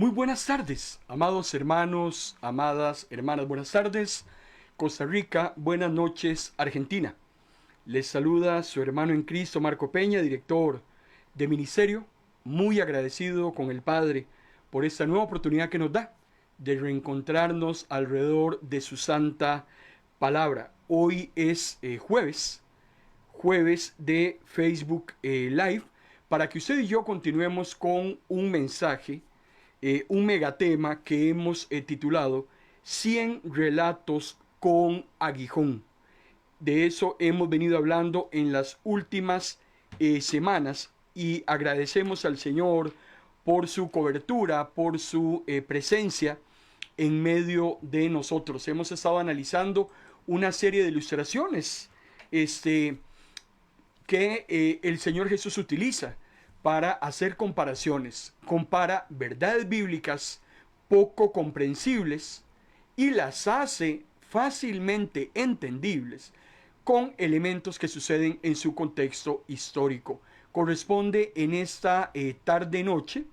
Muy buenas tardes, amados hermanos, amadas hermanas. Buenas tardes, Costa Rica. Buenas noches, Argentina. Les saluda su hermano en Cristo, Marco Peña, director de ministerio. Muy agradecido con el Padre por esta nueva oportunidad que nos da de reencontrarnos alrededor de su santa palabra. Hoy es jueves de Facebook Live, para que usted y yo continuemos con un mensaje, un megatema que hemos titulado 100 relatos con aguijón. De eso hemos venido hablando en las últimas semanas y agradecemos al Señor por su cobertura, por su presencia en medio de nosotros. Hemos estado analizando una serie de ilustraciones que el Señor Jesús utiliza para hacer comparaciones. Compara verdades bíblicas poco comprensibles y las hace fácilmente entendibles con elementos que suceden en su contexto histórico. Corresponde en esta tarde-noche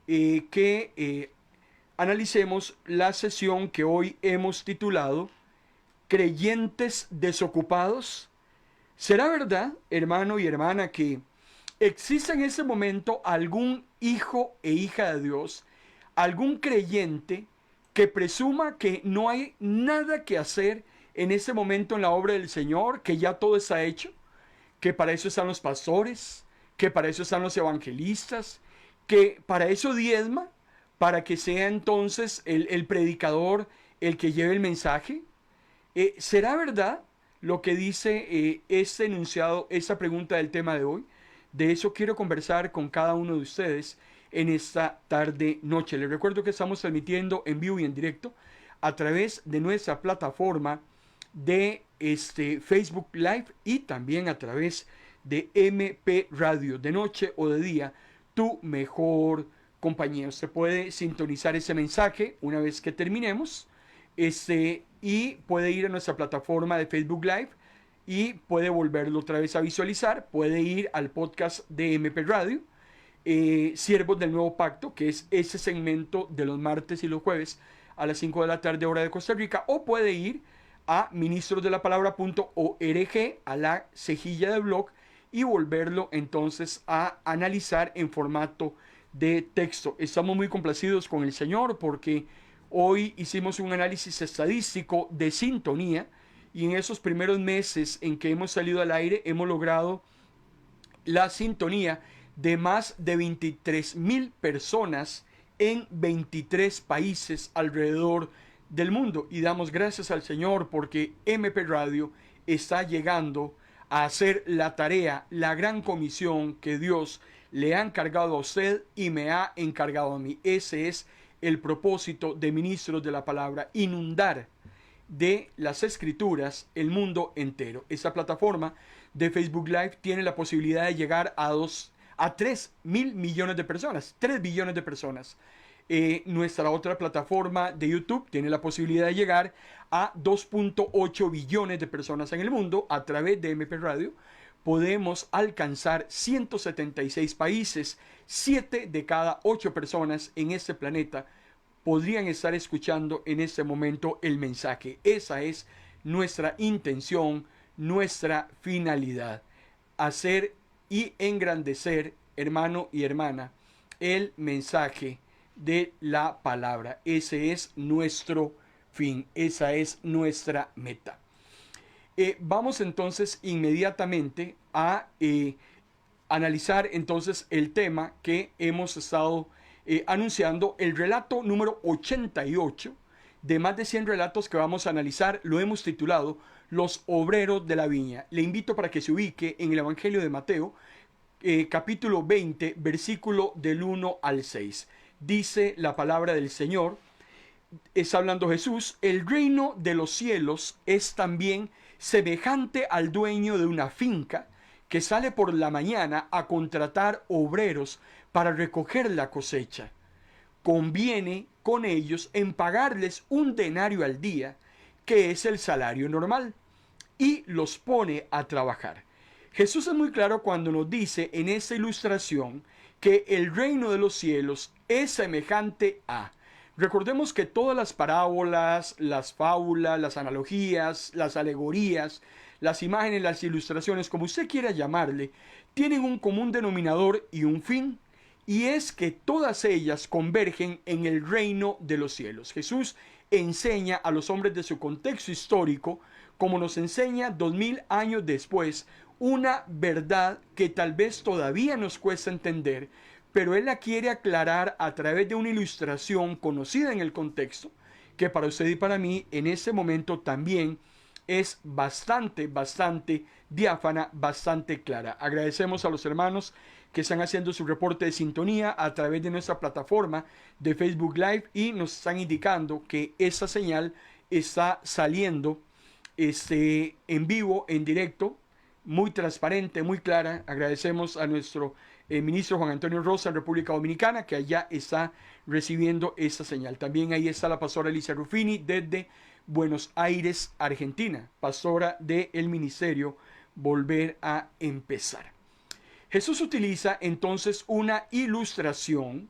que analicemos la sesión que hoy hemos titulado Creyentes desocupados. ¿Será verdad, hermano y hermana, que existe en ese momento algún hijo e hija de Dios, algún creyente que presuma que no hay nada que hacer en ese momento en la obra del Señor, que ya todo está hecho, que para eso están los pastores, que para eso están los evangelistas, que para eso diezma, para que sea entonces el predicador el que lleve el mensaje? ¿Será verdad lo que dice este enunciado, esta pregunta del tema de hoy? De eso quiero conversar con cada uno de ustedes en esta tarde noche. Les recuerdo que estamos transmitiendo en vivo y en directo a través de nuestra plataforma de Facebook Live y también a través de MP Radio, de noche o de día, tu mejor compañía. Usted puede sintonizar ese mensaje una vez que terminemos y puede ir a nuestra plataforma de Facebook Live y puede volverlo otra vez a visualizar. Puede ir al podcast de MP Radio, Siervos del Nuevo Pacto, que es ese segmento de los martes y los jueves a las 5 de la tarde hora de Costa Rica, o puede ir a ministrosdelapalabra.org, a la cejilla de blog, y volverlo entonces a analizar en formato de texto. Estamos muy complacidos con el Señor porque hoy hicimos un análisis estadístico de sintonía y en esos primeros meses en que hemos salido al aire hemos logrado la sintonía de más de 23,000 personas en 23 países alrededor del mundo. Y damos gracias al Señor porque MP Radio está llegando a hacer la tarea, la gran comisión que Dios le ha encargado a usted y me ha encargado a mí. Ese es el propósito de Ministros de la Palabra: inundar de las Escrituras el mundo entero. Esta plataforma de Facebook Live tiene la posibilidad de llegar a 3 mil millones de personas, 3 billones de personas. Nuestra otra plataforma de YouTube tiene la posibilidad de llegar a 2.8 billones de personas en el mundo. A través de MP Radio podemos alcanzar 176 países. 7 de cada 8 personas en este planeta podrían estar escuchando en este momento el mensaje. Esa es nuestra intención, nuestra finalidad: hacer y engrandecer, hermano y hermana, el mensaje de la palabra. Ese es nuestro fin, esa es nuestra meta. Vamos entonces inmediatamente a analizar entonces el tema que hemos estado anunciando, el relato número 88 de más de 100 relatos que vamos a analizar. Lo hemos titulado Los obreros de la viña. Le invito para que se ubique en el Evangelio de Mateo, capítulo 20, versículo del 1 al 6. Dice la palabra del Señor, está hablando Jesús: el reino de los cielos es también semejante al dueño de una finca que sale por la mañana a contratar obreros para recoger la cosecha. Conviene con ellos en pagarles un denario al día, que es el salario normal, y los pone a trabajar. Jesús es muy claro cuando nos dice en esta ilustración que el reino de los cielos es semejante a. Recordemos que todas las parábolas, las fábulas, las analogías, las alegorías, las imágenes, las ilustraciones, como usted quiera llamarle, tienen un común denominador y un fin, y es que todas ellas convergen en el reino de los cielos. Jesús enseña a los hombres de su contexto histórico, como nos enseña 2000 años después, una verdad que tal vez todavía nos cuesta entender, pero él la quiere aclarar a través de una ilustración conocida en el contexto, que para usted y para mí en ese momento también es bastante diáfana, bastante clara. Agradecemos a los hermanos que están haciendo su reporte de sintonía a través de nuestra plataforma de Facebook Live y nos están indicando que esta señal está saliendo en vivo, en directo, muy transparente, muy clara. Agradecemos a nuestro ministro Juan Antonio Rosa en República Dominicana, que allá está recibiendo esta señal. También ahí está la pastora Alicia Ruffini desde Buenos Aires, Argentina, pastora del ministerio Volver a Empezar. Jesús utiliza entonces una ilustración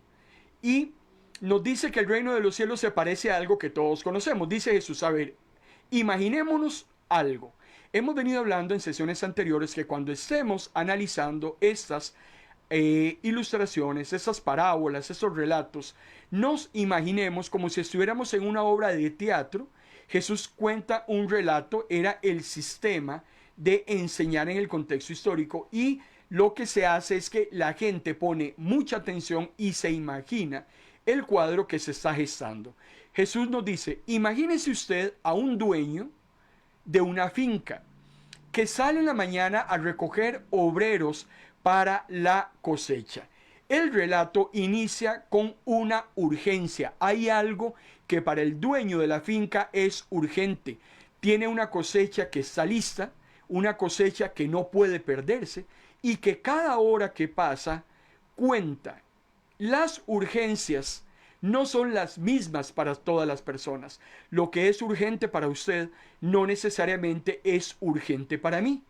y nos dice que el reino de los cielos se parece a algo que todos conocemos. Dice Jesús, a ver, imaginémonos algo. Hemos venido hablando en sesiones anteriores que cuando estemos analizando estas ilustraciones, estas parábolas, estos relatos, nos imaginemos como si estuviéramos en una obra de teatro. Jesús cuenta un relato, era el sistema de enseñar en el contexto histórico, y lo que se hace es que la gente pone mucha atención y se imagina el cuadro que se está gestando. Jesús nos dice, imagínese usted a un dueño de una finca que sale en la mañana a recoger obreros para la cosecha. El relato inicia con una urgencia. Hay algo que para el dueño de la finca es urgente. Tiene una cosecha que está lista, una cosecha que no puede perderse y que cada hora que pasa cuenta. Las urgencias no son las mismas para todas las personas. Lo que es urgente para usted no necesariamente es urgente para mí.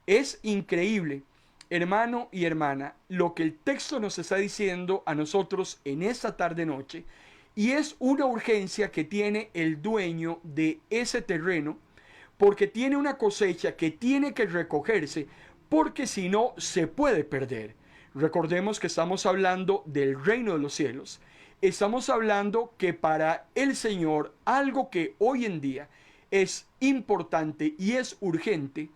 Es increíble, hermano y hermana, lo que el texto nos está diciendo a nosotros en esta tarde-noche, y es una urgencia que tiene el dueño de ese terreno, porque tiene una cosecha que tiene que recogerse, porque si no se puede perder. Recordemos que estamos hablando del reino de los cielos. Estamos hablando que para el Señor algo que hoy en día es importante y es urgente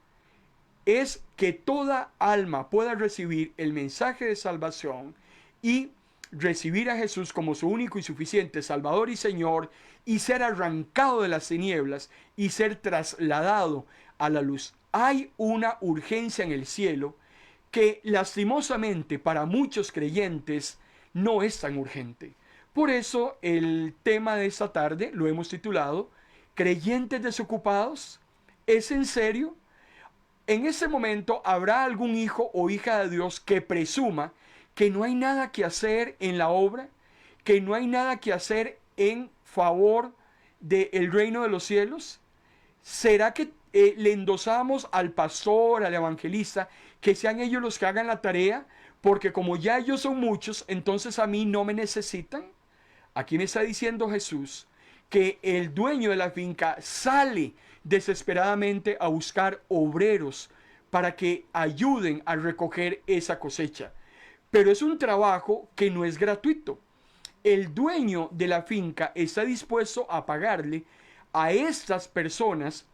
es que toda alma pueda recibir el mensaje de salvación y recibir a Jesús como su único y suficiente Salvador y Señor, y ser arrancado de las tinieblas y ser trasladado a la luz. Hay una urgencia en el cielo que lastimosamente para muchos creyentes no es tan urgente. Por eso el tema de esta tarde lo hemos titulado ¿Creyentes desocupados? ¿Es en serio? En ese momento habrá algún hijo o hija de Dios que presuma que no hay nada que hacer en la obra, que no hay nada que hacer en favor del reino de los cielos. ¿Será que le endosamos al pastor, al evangelista, que sean ellos los que hagan la tarea? Porque como ya ellos son muchos, entonces a mí no me necesitan. Aquí me está diciendo Jesús que el dueño de la finca sale desesperadamente a buscar obreros para que ayuden a recoger esa cosecha. Pero es un trabajo que no es gratuito. El dueño de la finca está dispuesto a pagarle a estas personas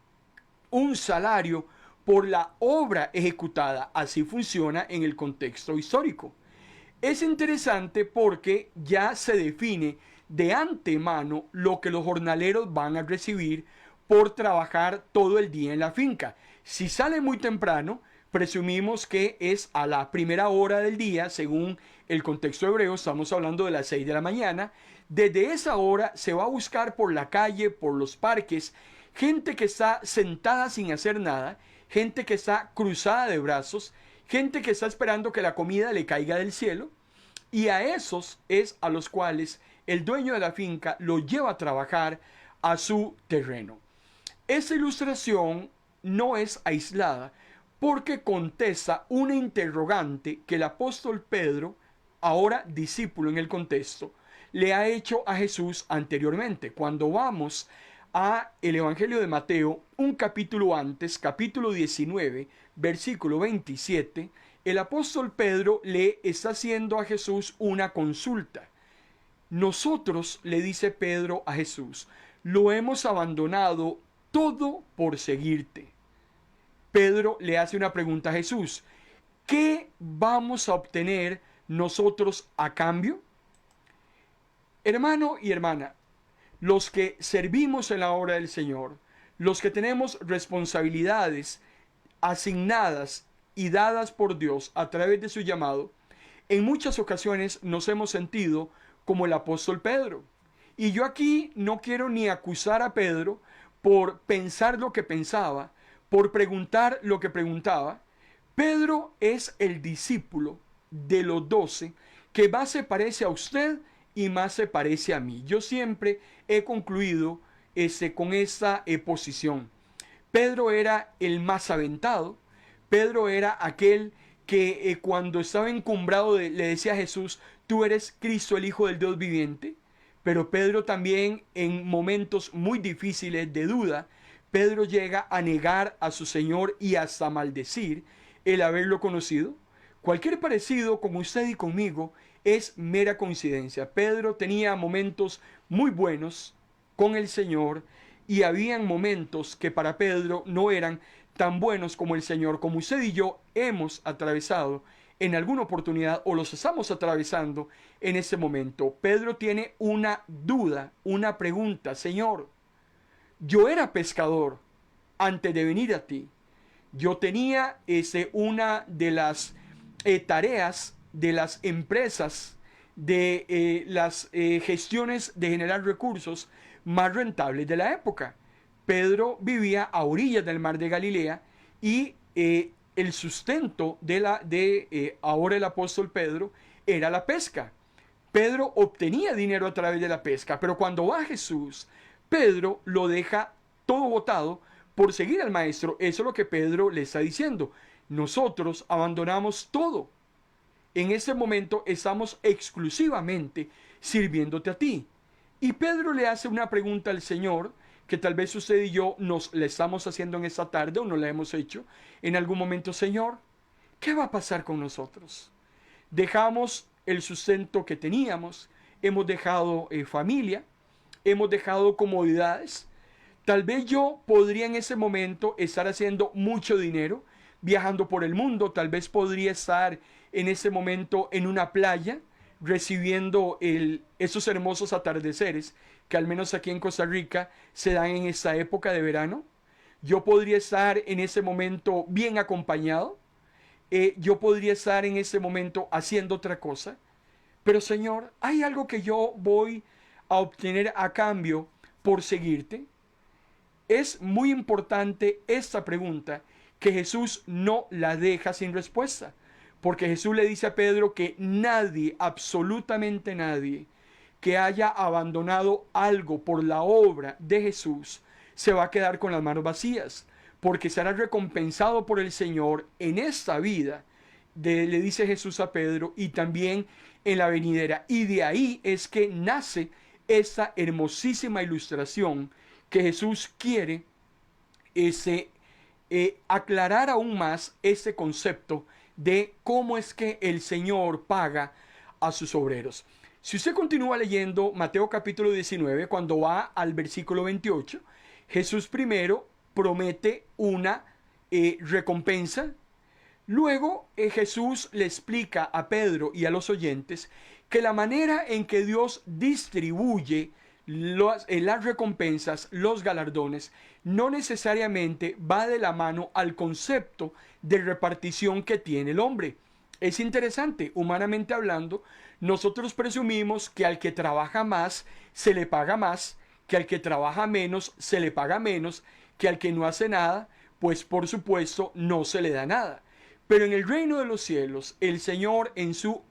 un salario por la obra ejecutada. Así funciona en el contexto histórico. Es interesante porque ya se define de antemano lo que los jornaleros van a recibir por trabajar todo el día en la finca. Si sale muy temprano, presumimos que es a la primera hora del día, según el contexto hebreo, estamos hablando de las 6 de la mañana. Desde esa hora se va a buscar por la calle, por los parques, gente que está sentada sin hacer nada, gente que está cruzada de brazos, gente que está esperando que la comida le caiga del cielo, y a esos es a los cuales el dueño de la finca lo lleva a trabajar a su terreno. Esta ilustración no es aislada porque contesta una interrogante que el apóstol Pedro ahora discípulo en el contexto, le ha hecho a Jesús anteriormente. Cuando vamos a el Evangelio de Mateo, un capítulo antes, capítulo 19, versículo 27, el apóstol Pedro le está haciendo a Jesús una consulta. Nosotros, le dice Pedro a Jesús, lo hemos abandonado todo por seguirte. Pedro le hace una pregunta a Jesús. ¿Qué vamos a obtener nosotros a cambio? Hermano y hermana, los que servimos en la obra del Señor, los que tenemos responsabilidades asignadas y dadas por Dios a través de su llamado, en muchas ocasiones nos hemos sentido como el apóstol Pedro. Y yo aquí no quiero ni acusar a Pedro por pensar lo que pensaba, por preguntar lo que preguntaba. Pedro es el discípulo de los 12 que más se parece a usted y más se parece a mí. Yo siempre he concluido con esta posición. Pedro era el más aventado. Pedro era aquel que cuando estaba encumbrado le decía a Jesús, tú eres Cristo, el Hijo del Dios viviente. Pero Pedro también, en momentos muy difíciles de duda, Pedro llega a negar a su Señor y hasta maldecir el haberlo conocido. Cualquier parecido con usted y conmigo es mera coincidencia. Pedro tenía momentos muy buenos con el Señor y habían momentos que para Pedro no eran tan buenos como el Señor, como usted y yo hemos atravesado en alguna oportunidad o los estamos atravesando en ese momento. Pedro tiene una duda, una pregunta. Señor, yo era pescador antes de venir a ti. Yo tenía una de las tareas de las empresas, de las gestiones de generar recursos más rentables de la época. Pedro vivía a orillas del mar de Galilea y el sustento de ahora el apóstol Pedro era la pesca. Pedro obtenía dinero a través de la pesca, pero cuando va Jesús, Pedro lo deja todo botado por seguir al maestro. Eso es lo que Pedro le está diciendo. Nosotros abandonamos todo. En ese momento estamos exclusivamente sirviéndote a ti. Y Pedro le hace una pregunta al Señor que tal vez usted y yo nos la estamos haciendo en esta tarde o no la hemos hecho en algún momento. Señor, ¿qué va a pasar con nosotros? Dejamos el sustento que teníamos, hemos dejado familia, hemos dejado comodidades. Tal vez yo podría en ese momento estar haciendo mucho dinero, viajando por el mundo. Tal vez podría estar en ese momento en una playa, recibiendo esos hermosos atardeceres que al menos aquí en Costa Rica se dan en esta época de verano. Yo podría estar en ese momento bien acompañado. Yo podría estar en ese momento haciendo otra cosa. Pero Señor, ¿hay algo que yo voy a obtener a cambio por seguirte? Es muy importante esta pregunta que Jesús no la deja sin respuesta. Porque Jesús le dice a Pedro que nadie, absolutamente nadie, que haya abandonado algo por la obra de Jesús, se va a quedar con las manos vacías. Porque será recompensado por el Señor en esta vida, le dice Jesús a Pedro, y también en la venidera. Y de ahí es que nace esta hermosísima ilustración que Jesús quiere aclarar aún más este concepto de cómo es que el Señor paga a sus obreros. Si usted continúa leyendo Mateo capítulo 19, cuando va al versículo 28, Jesús primero promete una recompensa. Luego Jesús le explica a Pedro y a los oyentes que la manera en que Dios distribuye las recompensas, los galardones, no necesariamente va de la mano al concepto de repartición que tiene el hombre. Es interesante, humanamente hablando, nosotros presumimos que al que trabaja más se le paga más, que al que trabaja menos se le paga menos, que al que no hace nada, pues por supuesto no se le da nada. Pero en el reino de los cielos, el Señor en su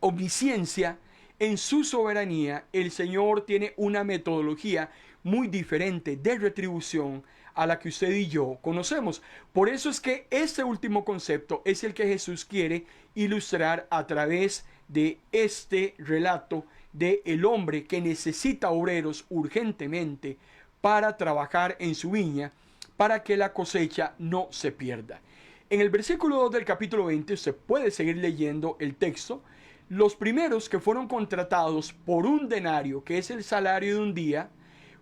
omnisciencia, en su soberanía, el Señor tiene una metodología muy diferente de retribución a la que usted y yo conocemos. Por eso es que este último concepto es el que Jesús quiere ilustrar a través de este relato de el hombre que necesita obreros urgentemente para trabajar en su viña, para que la cosecha no se pierda. En el versículo 2 del capítulo 20, usted puede seguir leyendo el texto. Los primeros que fueron contratados por un denario, que es el salario de un día,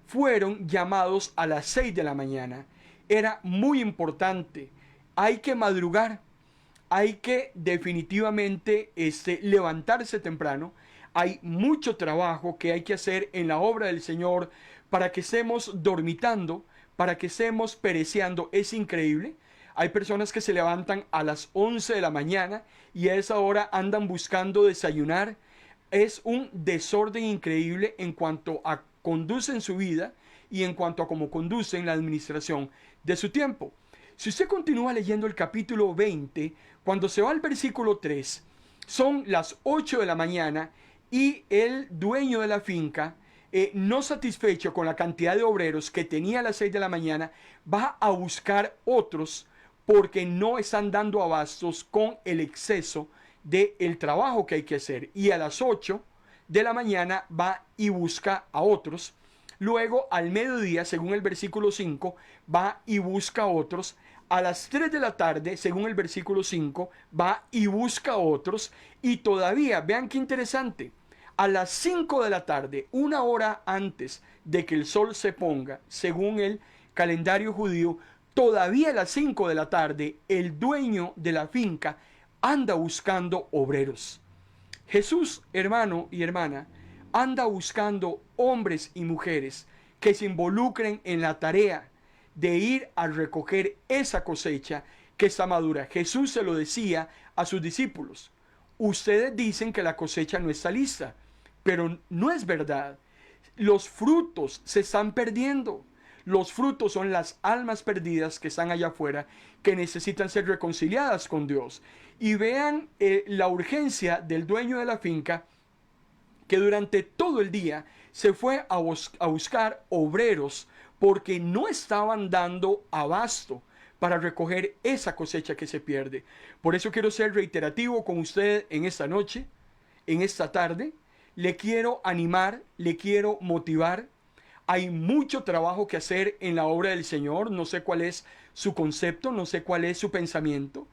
fueron llamados a las 6 de la mañana. Era muy importante. Hay que madrugar. Hay que definitivamente levantarse temprano. Hay mucho trabajo que hay que hacer en la obra del Señor para que estemos dormitando, para que estemos pereciendo. Es increíble. Hay personas que se levantan a las 11 de la mañana y a esa hora andan buscando desayunar. Es un desorden increíble en cuanto a conducen su vida y en cuanto a cómo conducen la administración de su tiempo. Si usted continúa leyendo el capítulo 20, cuando se va al versículo 3, son las 8 de la mañana y el dueño de la finca, no satisfecho con la cantidad de obreros que tenía a las 6 de la mañana, va a buscar otros porque no están dando abastos con el exceso del trabajo que hay que hacer. Y a las 8 de la mañana va y busca a otros. Luego al mediodía, según el versículo 5, va y busca a otros. A las 3 de la tarde, según el versículo 5, va y busca a otros. Y todavía, vean qué interesante, a las 5 de la tarde, una hora antes de que el sol se ponga, según el calendario judío, todavía a las 5 de la tarde, el dueño de la finca anda buscando obreros. Jesús, hermano y hermana, anda buscando hombres y mujeres que se involucren en la tarea de ir a recoger esa cosecha que está madura. Jesús se lo decía a sus discípulos. Ustedes dicen que la cosecha no está lista, pero no es verdad. Los frutos se están perdiendo. Los frutos son las almas perdidas que están allá afuera, que necesitan ser reconciliadas con Dios. Y vean la urgencia del dueño de la finca, que durante todo el día se fue a buscar obreros porque no estaban dando abasto para recoger esa cosecha que se pierde. Por eso quiero ser reiterativo con usted en esta noche, en esta tarde. Le quiero animar, le quiero motivar. Hay mucho trabajo que hacer en la obra del Señor. No sé cuál es su concepto, no sé cuál es su pensamiento,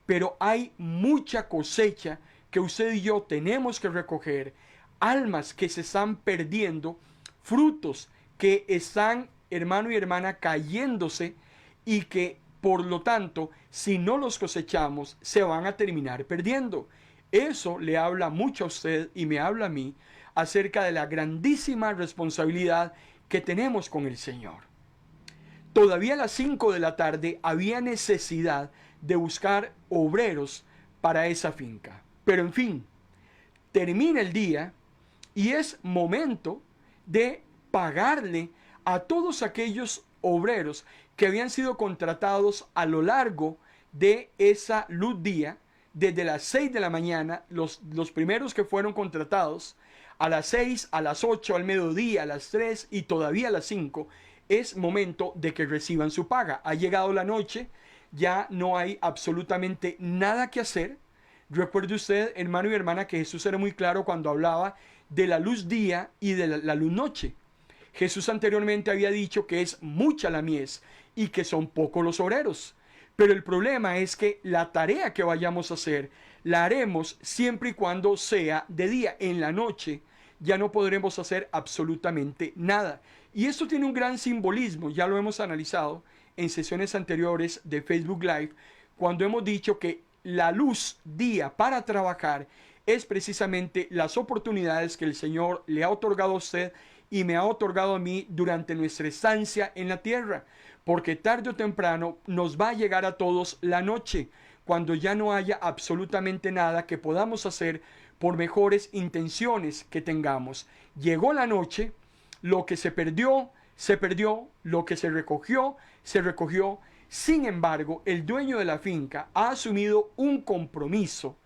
pero hay mucha cosecha que usted y yo tenemos que recoger. Almas que se están perdiendo, frutos que están, hermano y hermana, cayéndose y que por lo tanto, si no los cosechamos, se van a terminar perdiendo. Eso le habla mucho a usted y me habla a mí acerca de la grandísima responsabilidad que tenemos con el Señor. Todavía a las 5 de la tarde había necesidad de buscar obreros para esa finca. Pero en fin, termina el día y es momento de pagarle a todos aquellos obreros que habían sido contratados a lo largo de esa luz día, desde las 6 de la mañana, los primeros que fueron contratados, a las 6, a las 8, al mediodía, a las 3 y todavía a las 5, es momento de que reciban su paga. Ha llegado la noche, ya no hay absolutamente nada que hacer. Recuerde usted, hermano y hermana, que Jesús era muy claro cuando hablaba de la luz día y de la luz noche. Jesús anteriormente había dicho que es mucha la mies y que son pocos los obreros. Pero el problema es que la tarea que vayamos a hacer la haremos siempre y cuando sea de día. En la noche ya no podremos hacer absolutamente nada. Y esto tiene un gran simbolismo, ya lo hemos analizado en sesiones anteriores de Facebook Live, cuando hemos dicho que la luz día para trabajar es precisamente las oportunidades que el Señor le ha otorgado a usted y me ha otorgado a mí durante nuestra estancia en la tierra, porque tarde o temprano nos va a llegar a todos la noche, cuando ya no haya absolutamente nada que podamos hacer por mejores intenciones que tengamos. Llegó la noche, lo que se perdió, lo que se recogió. Sin embargo, el dueño de la finca ha asumido un compromiso.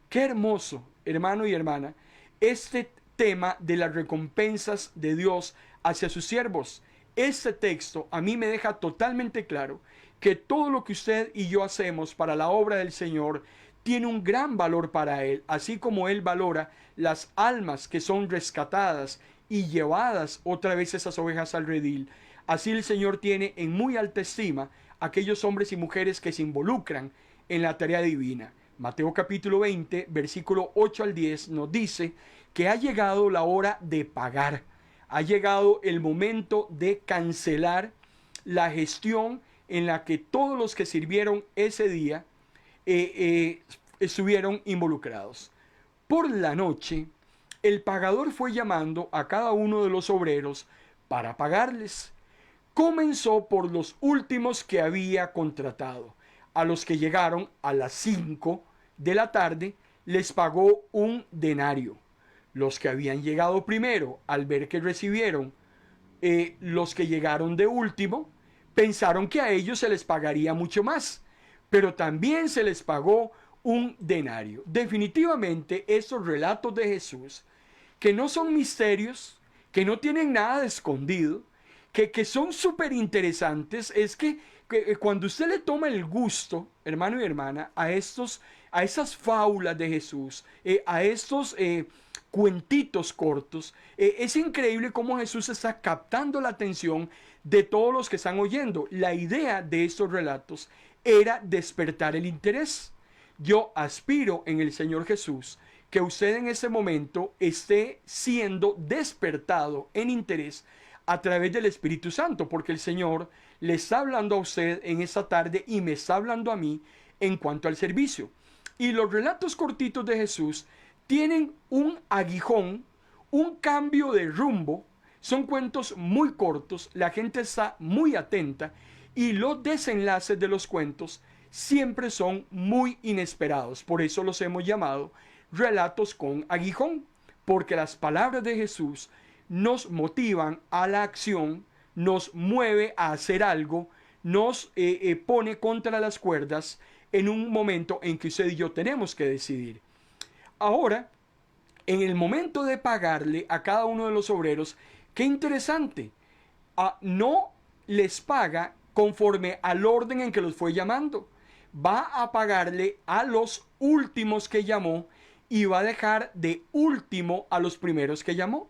Qué hermoso, hermano y hermana, este tema de las recompensas de Dios hacia sus siervos. este texto a mí me deja totalmente claro que todo lo que usted y yo hacemos para la obra del Señor tiene un gran valor para Él, así como Él valora las almas que son rescatadas y llevadas otra vez esas ovejas al redil. Así el Señor tiene en muy alta estima aquellos hombres y mujeres que se involucran en la tarea divina. Mateo capítulo 20, versículo 8 al 10 nos dice que ha llegado la hora de pagar. Ha llegado el momento de cancelar la gestión en la que todos los que sirvieron ese día estuvieron involucrados. Por la noche, el pagador fue llamando a cada uno de los obreros para pagarles. Comenzó por los últimos que había contratado. A los que llegaron a las 5 de la tarde les pagó un denario. Los que habían llegado primero, al ver que recibieron los que llegaron de último, pensaron que a ellos se les pagaría mucho más, pero también se les pagó un denario. Definitivamente estos relatos de Jesús, que no son misterios, que no tienen nada de escondido, que son súper interesantes, es que cuando usted le toma el gusto, hermano y hermana, a esas fábulas de Jesús, a estos cuentitos cortos, es increíble cómo Jesús está captando la atención de todos los que están oyendo. La idea de estos relatos era despertar el interés. Yo aspiro en el Señor Jesús que usted en ese momento esté siendo despertado en interés a través del Espíritu Santo, porque el Señor le está hablando a usted en esta tarde y me está hablando a mí en cuanto al servicio. Y los relatos cortitos de Jesús tienen un aguijón, un cambio de rumbo. Son cuentos muy cortos, la gente está muy atenta y los desenlaces de los cuentos siempre son muy inesperados. Por eso los hemos llamado relatos con aguijón, porque las palabras de Jesús nos motivan a la acción, nos mueve a hacer algo, nos pone contra las cuerdas en un momento en que usted y yo tenemos que decidir. Ahora, en el momento de pagarle a cada uno de los obreros, qué interesante, no les paga conforme al orden en que los fue llamando. Va a pagarle a los últimos que llamó y va a dejar de último a los primeros que llamó.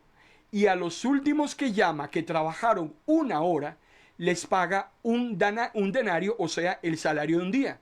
Y a los últimos que llama, que trabajaron una hora, les paga un denario, o sea, el salario de un día.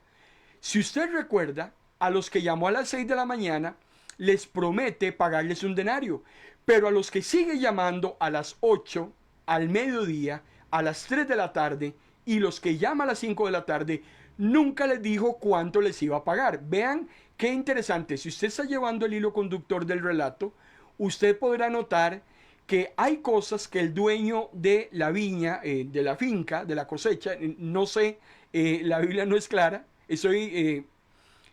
Si usted recuerda, a los que llamó a las 6 de la mañana, les promete pagarles un denario. Pero a los que sigue llamando a las 8, al mediodía, a las 3 de la tarde, y los que llama a las 5 de la tarde, nunca les dijo cuánto les iba a pagar. Vean qué interesante. Si usted está llevando el hilo conductor del relato, usted podrá notar que hay cosas que el dueño de la viña, de la finca, de la cosecha, no sé, la Biblia no es clara, estoy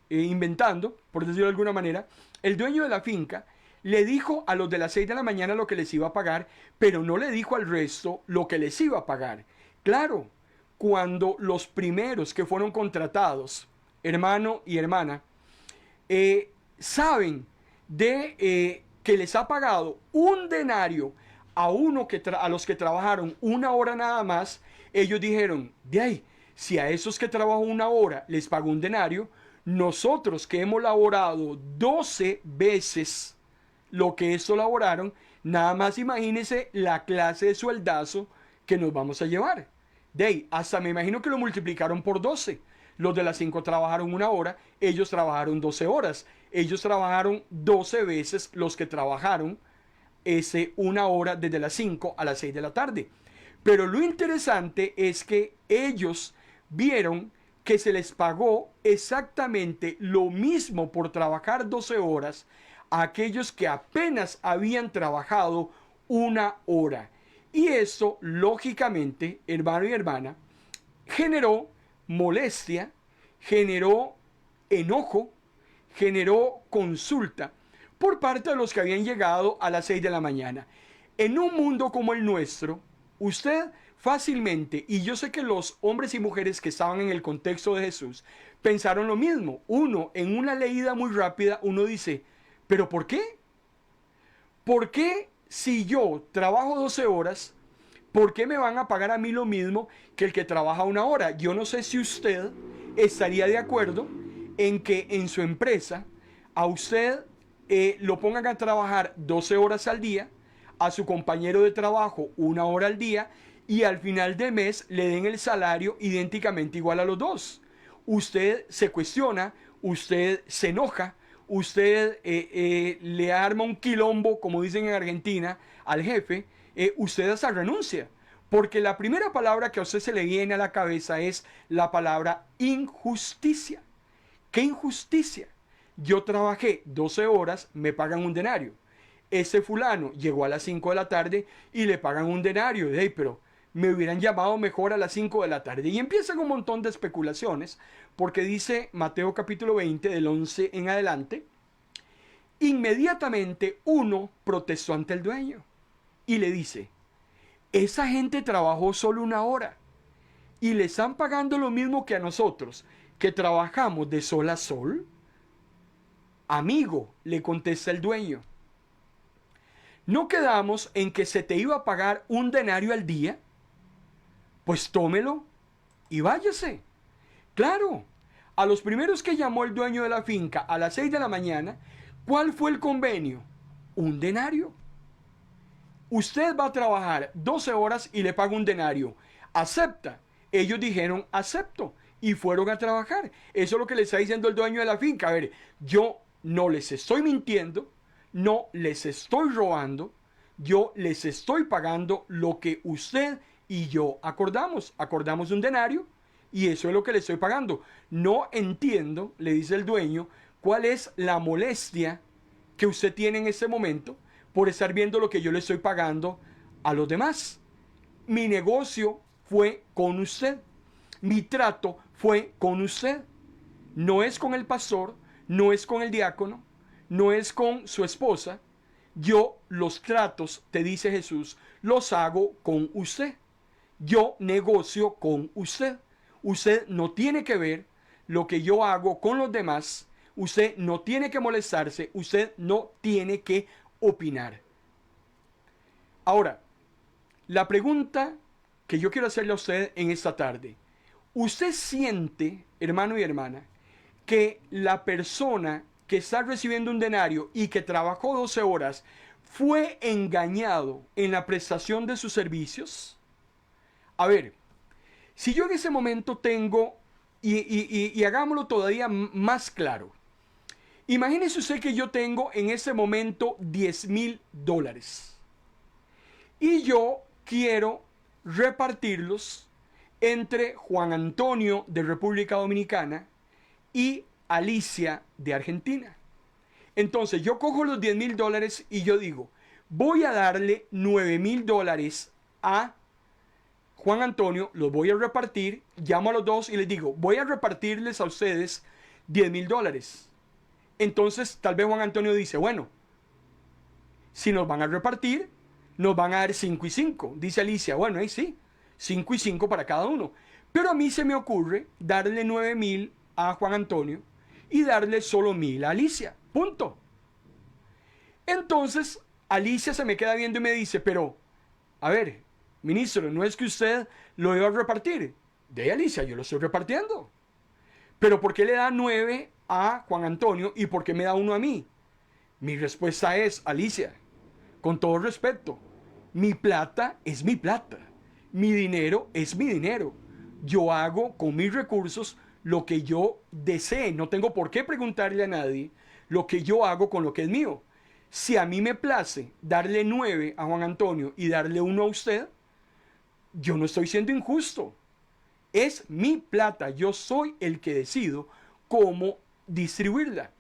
inventando, por decirlo de alguna manera, el dueño de la finca le dijo a los de las 6 de la mañana lo que les iba a pagar, pero no le dijo al resto lo que les iba a pagar. Claro, cuando los primeros que fueron contratados, hermano y hermana, saben de que les ha pagado un denario a los que trabajaron una hora nada más, ellos dijeron, de ahí, si a esos que trabajan una hora les pagó un denario, nosotros que hemos laborado 12 veces lo que estos laboraron, nada más imagínense la clase de sueldazo que nos vamos a llevar. De ahí, hasta me imagino que lo multiplicaron por 12. Los de las 5 trabajaron una hora, ellos trabajaron 12 horas. Ellos trabajaron 12 veces los que trabajaron una hora desde las 5 a las 6 de la tarde. Pero lo interesante es que ellos vieron que se les pagó exactamente lo mismo por trabajar 12 horas a aquellos que apenas habían trabajado una hora. Y eso, lógicamente, hermano y hermana, generó molestia, generó enojo, generó consulta por parte de los que habían llegado a las 6 de la mañana. En un mundo como el nuestro, usted fácilmente, y yo sé que los hombres y mujeres que estaban en el contexto de Jesús pensaron lo mismo. Uno, en una leída muy rápida, uno dice, ¿pero por qué? ¿Por qué si yo trabajo 12 horas, ¿Por qué me van a pagar a mí lo mismo que el que trabaja una hora? Yo no sé si usted estaría de acuerdo en que en su empresa a usted lo pongan a trabajar 12 horas al día, a su compañero de trabajo 1 hora al día y al final de mes le den el salario idénticamente igual a los dos. Usted se cuestiona, usted se enoja, usted le arma un quilombo, como dicen en Argentina, al jefe, usted hasta renuncia. Porque la primera palabra que a usted se le viene a la cabeza es la palabra injusticia. ¿Qué injusticia? Yo trabajé 12 horas, me pagan un denario. Ese fulano llegó a las 5 de la tarde y le pagan un denario. Hey, pero me hubieran llamado mejor a las 5 de la tarde. Y empiezan un montón de especulaciones, porque dice Mateo capítulo 20, del 11 en adelante, inmediatamente uno protestó ante el dueño y le dice, esa gente trabajó solo 1 hora y le están pagando lo mismo que a nosotros, que trabajamos de sol a sol. Amigo, le contesta el dueño, ¿no quedamos en que se te iba a pagar un denario al día? Pues tómelo y váyase. Claro, a los primeros que llamó el dueño de la finca a las 6 de la mañana, ¿cuál fue el convenio? Un denario. Usted va a trabajar 12 horas y le paga un denario. ¿Acepta? Ellos dijeron, acepto. Y fueron a trabajar. Eso es lo que le está diciendo el dueño de la finca. A ver, yo no les estoy mintiendo, no les estoy robando, yo les estoy pagando lo que usted y yo acordamos. Acordamos un denario y eso es lo que le estoy pagando. No entiendo, le dice el dueño, cuál es la molestia que usted tiene en este momento por estar viendo lo que yo le estoy pagando a los demás. Mi negocio fue con usted. Mi trato fue con usted. No es con el pastor, no es con el diácono, no es con su esposa. Yo los tratos, te dice Jesús, los hago con usted. Yo negocio con usted. Usted no tiene que ver lo que yo hago con los demás. Usted no tiene que molestarse. Usted no tiene que opinar. Ahora, la pregunta que yo quiero hacerle a usted en esta tarde. ¿Usted siente, hermano y hermana, que la persona que está recibiendo un denario y que trabajó 12 horas fue engañado en la prestación de sus servicios? A ver, si yo en ese momento tengo, y hagámoslo todavía más claro, imagínese usted que yo tengo en ese momento $10,000 y yo quiero repartirlos entre Juan Antonio de República Dominicana y Alicia de Argentina. Entonces yo cojo los $10,000 y yo digo, voy a darle $9,000 a Juan Antonio, los voy a repartir, llamo a los dos y les digo, voy a repartirles a ustedes $10,000. Entonces tal vez Juan Antonio dice, bueno, si nos van a repartir, nos van a dar 5 y 5. Dice Alicia, bueno, ahí sí, 5 y 5 para cada uno. Pero a mí se me ocurre darle 9,000 a Juan Antonio y darle solo 1,000 a Alicia. Punto. Entonces, Alicia se me queda viendo y me dice, pero, a ver, ministro, no es que usted lo iba a repartir. De Alicia, yo lo estoy repartiendo. Pero ¿por qué le da 9 a Juan Antonio y por qué me da 1 a mí? Mi respuesta es, Alicia, con todo respeto, mi plata es mi plata. Mi dinero es mi dinero. Yo hago con mis recursos lo que yo desee. No tengo por qué preguntarle a nadie lo que yo hago con lo que es mío. Si a mí me place darle 9 a Juan Antonio y darle 1 a usted, yo no estoy siendo injusto. Es mi plata. Yo soy el que decido cómo distribuirla.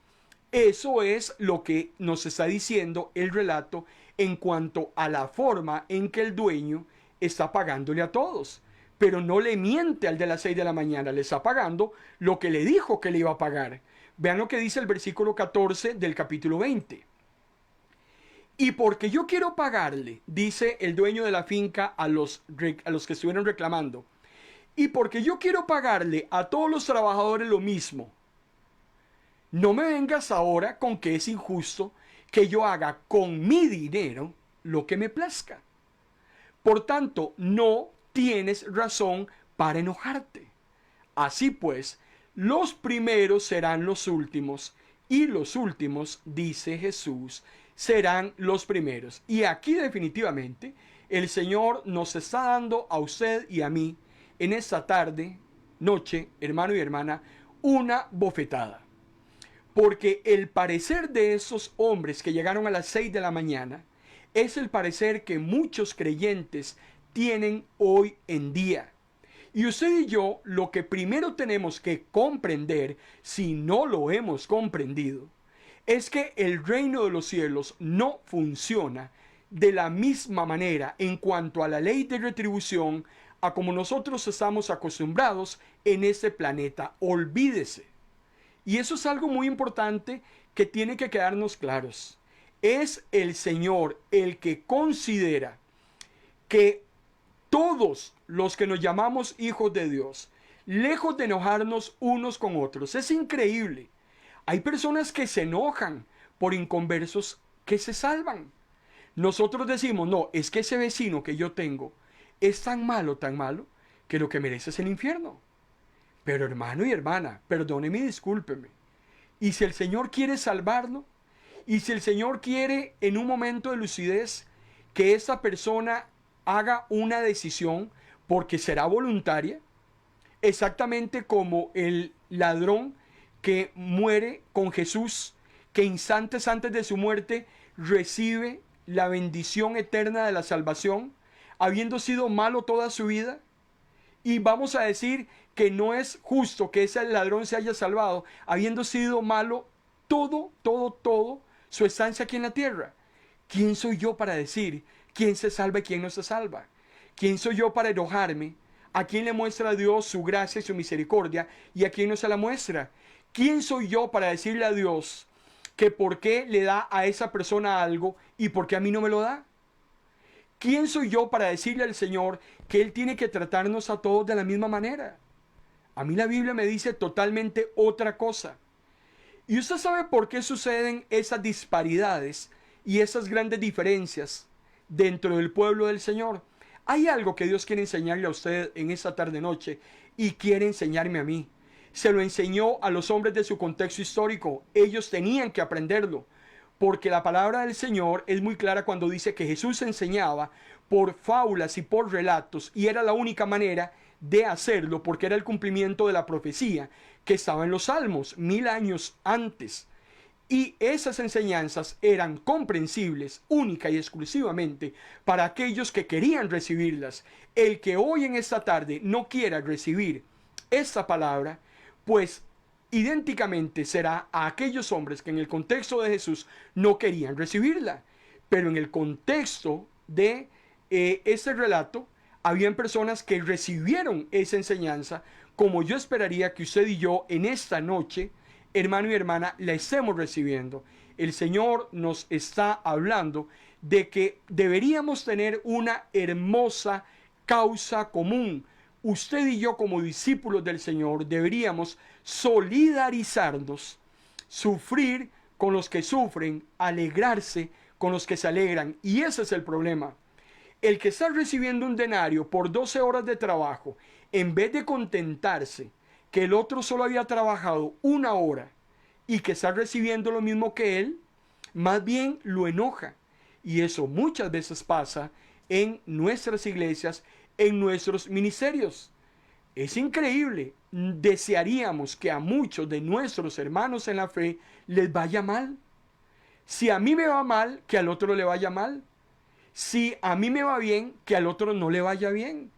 Eso es lo que nos está diciendo el relato en cuanto a la forma en que el dueño está pagándole a todos. Pero no le miente al de las 6 de la mañana, le está pagando lo que le dijo que le iba a pagar. Vean lo que dice el versículo 14 del capítulo 20. Y porque yo quiero pagarle, dice el dueño de la finca a los que estuvieron reclamando, y porque yo quiero pagarle a todos los trabajadores lo mismo, no me vengas ahora con que es injusto que yo haga con mi dinero lo que me plazca. Por tanto, no tienes razón para enojarte. Así pues, los primeros serán los últimos, y los últimos, dice Jesús, serán los primeros. Y aquí definitivamente el Señor nos está dando a usted y a mí en esta tarde, noche, hermano y hermana, una bofetada. Porque el parecer de esos hombres que llegaron a las 6 de la mañana es el parecer que muchos creyentes tienen hoy en día. Y usted y yo lo que primero tenemos que comprender, si no lo hemos comprendido, es que el reino de los cielos no funciona de la misma manera en cuanto a la ley de retribución a como nosotros estamos acostumbrados en este planeta. Olvídese. Y eso es algo muy importante que tiene que quedarnos claros. Es el Señor el que considera que todos los que nos llamamos hijos de Dios, lejos de enojarnos unos con otros, es increíble. Hay personas que se enojan por inconversos que se salvan. Nosotros decimos, no, es que ese vecino que yo tengo es tan malo, que lo que merece es el infierno. Pero hermano y hermana, perdóneme y discúlpeme. Y si el Señor quiere salvarlo, y si el Señor quiere en un momento de lucidez que esa persona haga una decisión porque será voluntaria, exactamente como el ladrón que muere con Jesús, que instantes antes de su muerte recibe la bendición eterna de la salvación, habiendo sido malo toda su vida. Y vamos a decir que no es justo que ese ladrón se haya salvado, habiendo sido malo todo su estancia aquí en la tierra. ¿Quién soy yo para decir quién se salva y quién no se salva? ¿Quién soy yo para enojarme? ¿A quién le muestra a Dios su gracia y su misericordia y a quién no se la muestra? ¿Quién soy yo para decirle a Dios que por qué le da a esa persona algo y por qué a mí no me lo da? ¿Quién soy yo para decirle al Señor que Él tiene que tratarnos a todos de la misma manera? A mí la Biblia me dice totalmente otra cosa. ¿Y usted sabe por qué suceden esas disparidades y esas grandes diferencias dentro del pueblo del Señor? Hay algo que Dios quiere enseñarle a usted en esta tarde-noche y quiere enseñarme a mí. Se lo enseñó a los hombres de su contexto histórico. Ellos tenían que aprenderlo. Porque la palabra del Señor es muy clara cuando dice que Jesús enseñaba por fábulas y por relatos, y era la única manera de hacerlo porque era el cumplimiento de la profecía que estaba en los Salmos 1000 años antes. Y esas enseñanzas eran comprensibles única y exclusivamente para aquellos que querían recibirlas. El que hoy en esta tarde no quiera recibir esta palabra, pues idénticamente será a aquellos hombres que en el contexto de Jesús no querían recibirla. Pero en el contexto de este relato, habían personas que recibieron esa enseñanza, como yo esperaría que usted y yo en esta noche, hermano y hermana, la estemos recibiendo. El Señor nos está hablando de que deberíamos tener una hermosa causa común. Usted y yo como discípulos del Señor deberíamos solidarizarnos, sufrir con los que sufren, alegrarse con los que se alegran. Y ese es el problema. El que está recibiendo un denario por 12 horas de trabajo, en vez de contentarse que el otro solo había trabajado 1 hora y que está recibiendo lo mismo que él, más bien lo enoja. Y eso muchas veces pasa en nuestras iglesias, en nuestros ministerios. Es increíble. Desearíamos que a muchos de nuestros hermanos en la fe les vaya mal. Si a mí me va mal, que al otro le vaya mal. Si a mí me va bien, que al otro no le vaya bien.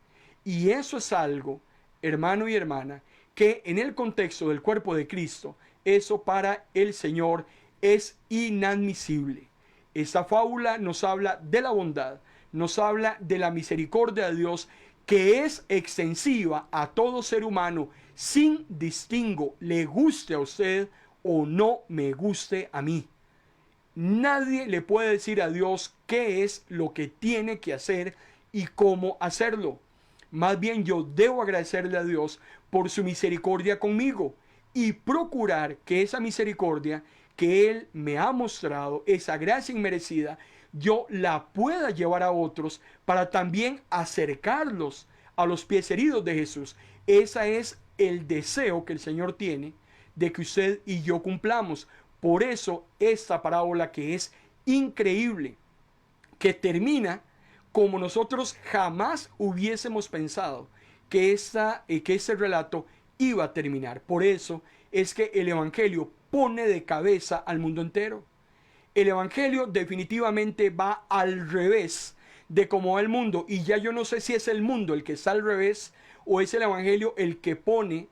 Y eso es algo, hermano y hermana, que en el contexto del cuerpo de Cristo, eso para el Señor es inadmisible. Esta fábula nos habla de la bondad, nos habla de la misericordia de Dios, que es extensiva a todo ser humano, sin distingo, le guste a usted o no me guste a mí. Nadie le puede decir a Dios qué es lo que tiene que hacer y cómo hacerlo. Más bien yo debo agradecerle a Dios por su misericordia conmigo y procurar que esa misericordia que Él me ha mostrado, esa gracia inmerecida, yo la pueda llevar a otros para también acercarlos a los pies heridos de Jesús. Ese es el deseo que el Señor tiene de que usted y yo cumplamos. Por eso esta parábola, que es increíble, que termina como nosotros jamás hubiésemos pensado que ese relato iba a terminar. Por eso es que el Evangelio pone de cabeza al mundo entero. El Evangelio definitivamente va al revés de cómo va el mundo. Y ya yo no sé si es el mundo el que está al revés o es el Evangelio el que pone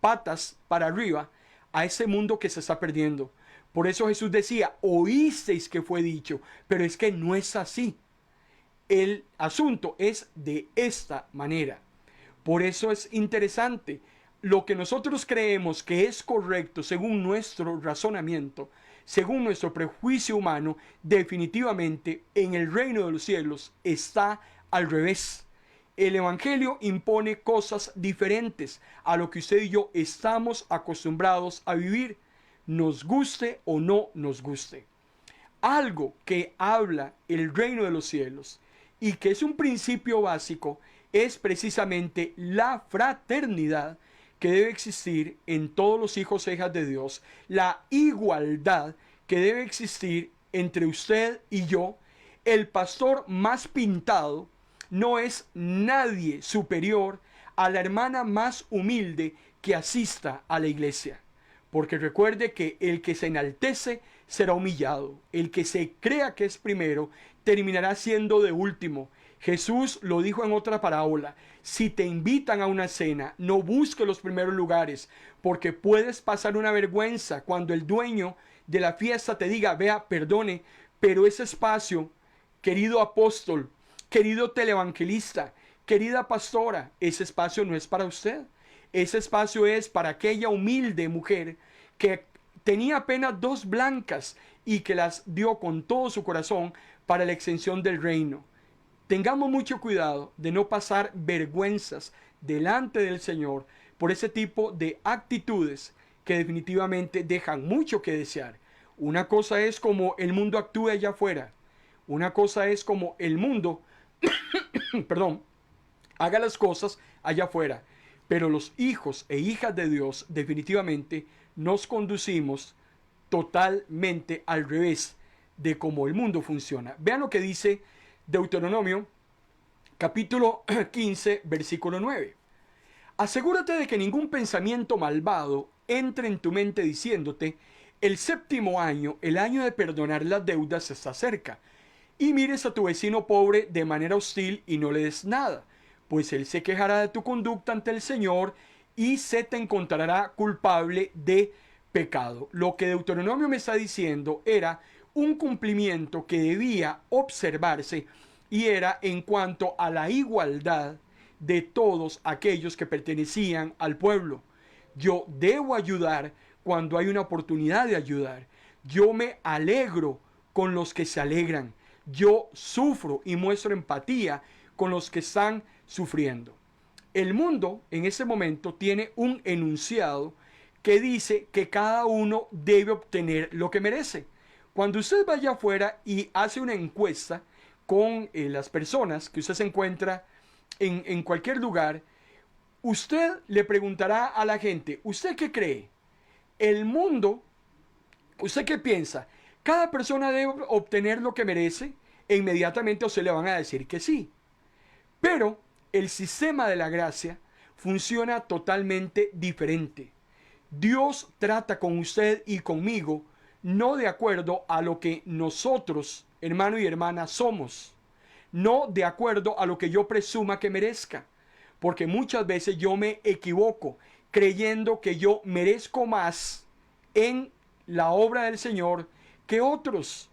patas para arriba a ese mundo que se está perdiendo. Por eso Jesús decía, oísteis que fue dicho, pero es que no es así. El asunto es de esta manera. Por eso es interesante. Lo que nosotros creemos que es correcto según nuestro razonamiento, según nuestro prejuicio humano, definitivamente en el reino de los cielos está al revés. El Evangelio impone cosas diferentes a lo que usted y yo estamos acostumbrados a vivir, nos guste o no nos guste. Algo que habla el reino de los cielos y que es un principio básico es precisamente la fraternidad que debe existir en todos los hijos e hijas de Dios, la igualdad que debe existir entre usted y yo. El pastor más pintado no es nadie superior a la hermana más humilde que asista a la iglesia. Porque recuerde que el que se enaltece será humillado. El que se crea que es primero terminará siendo de último. Jesús lo dijo en otra parábola: si te invitan a una cena, no busques los primeros lugares, porque puedes pasar una vergüenza cuando el dueño de la fiesta te diga, vea, perdone, pero ese espacio, querido apóstol, querido televangelista, querida pastora, ese espacio no es para usted. Ese espacio es para aquella humilde mujer que tenía apenas 2 blancas y que las dio con todo su corazón para la extensión del reino. Tengamos mucho cuidado de no pasar vergüenzas delante del Señor por ese tipo de actitudes que definitivamente dejan mucho que desear. Una cosa es como el mundo actúa allá afuera. Una cosa es como el mundo, perdón, haga las cosas allá afuera. Pero los hijos e hijas de Dios definitivamente nos conducimos totalmente al revés de cómo el mundo funciona. Vean lo que dice Deuteronomio capítulo 15, versículo 9. Asegúrate de que ningún pensamiento malvado entre en tu mente diciéndote, el 7º año, el año de perdonar las deudas, está cerca. Y mires a tu vecino pobre de manera hostil y no le des nada, pues él se quejará de tu conducta ante el Señor y se te encontrará culpable de pecado. Lo que Deuteronomio me está diciendo era un cumplimiento que debía observarse y era en cuanto a la igualdad de todos aquellos que pertenecían al pueblo. Yo debo ayudar cuando hay una oportunidad de ayudar. Yo me alegro con los que se alegran. Yo sufro y muestro empatía con los que están sufriendo. El mundo en ese momento tiene un enunciado que dice que cada uno debe obtener lo que merece. Cuando usted vaya afuera y hace una encuesta con las personas que usted se encuentra en cualquier lugar, usted le preguntará a la gente, ¿usted qué cree? El mundo, ¿usted qué piensa? ¿Cada persona debe obtener lo que merece? E inmediatamente a usted le van a decir que sí. Pero el sistema de la gracia funciona totalmente diferente. Dios trata con usted y conmigo no de acuerdo a lo que nosotros, hermano y hermana, somos. No de acuerdo a lo que yo presuma que merezca. Porque muchas veces yo me equivoco creyendo que yo merezco más en la obra del Señor que otros.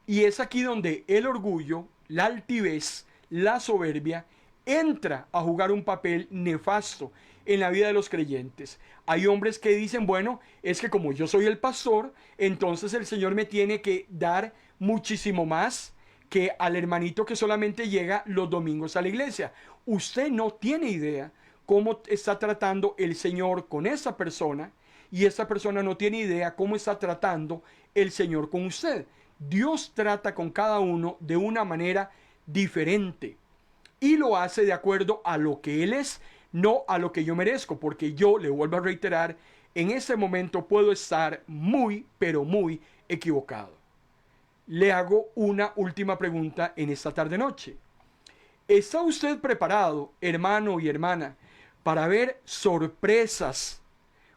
Y es aquí donde el orgullo, la altivez, la soberbia entra a jugar un papel nefasto en la vida de los creyentes. Hay hombres que dicen, bueno, es que como yo soy el pastor, entonces el Señor me tiene que dar muchísimo más que al hermanito que solamente llega los domingos a la iglesia. Usted no tiene idea cómo está tratando el Señor con esa persona y esa persona no tiene idea cómo está tratando el Señor con usted. Dios trata con cada uno de una manera diferente y lo hace de acuerdo a lo que Él es, no a lo que yo merezco, porque yo, le vuelvo a reiterar, en ese momento puedo estar muy, pero muy equivocado. Le hago una última pregunta en esta tarde noche. ¿Está usted preparado, hermano y hermana, para ver sorpresas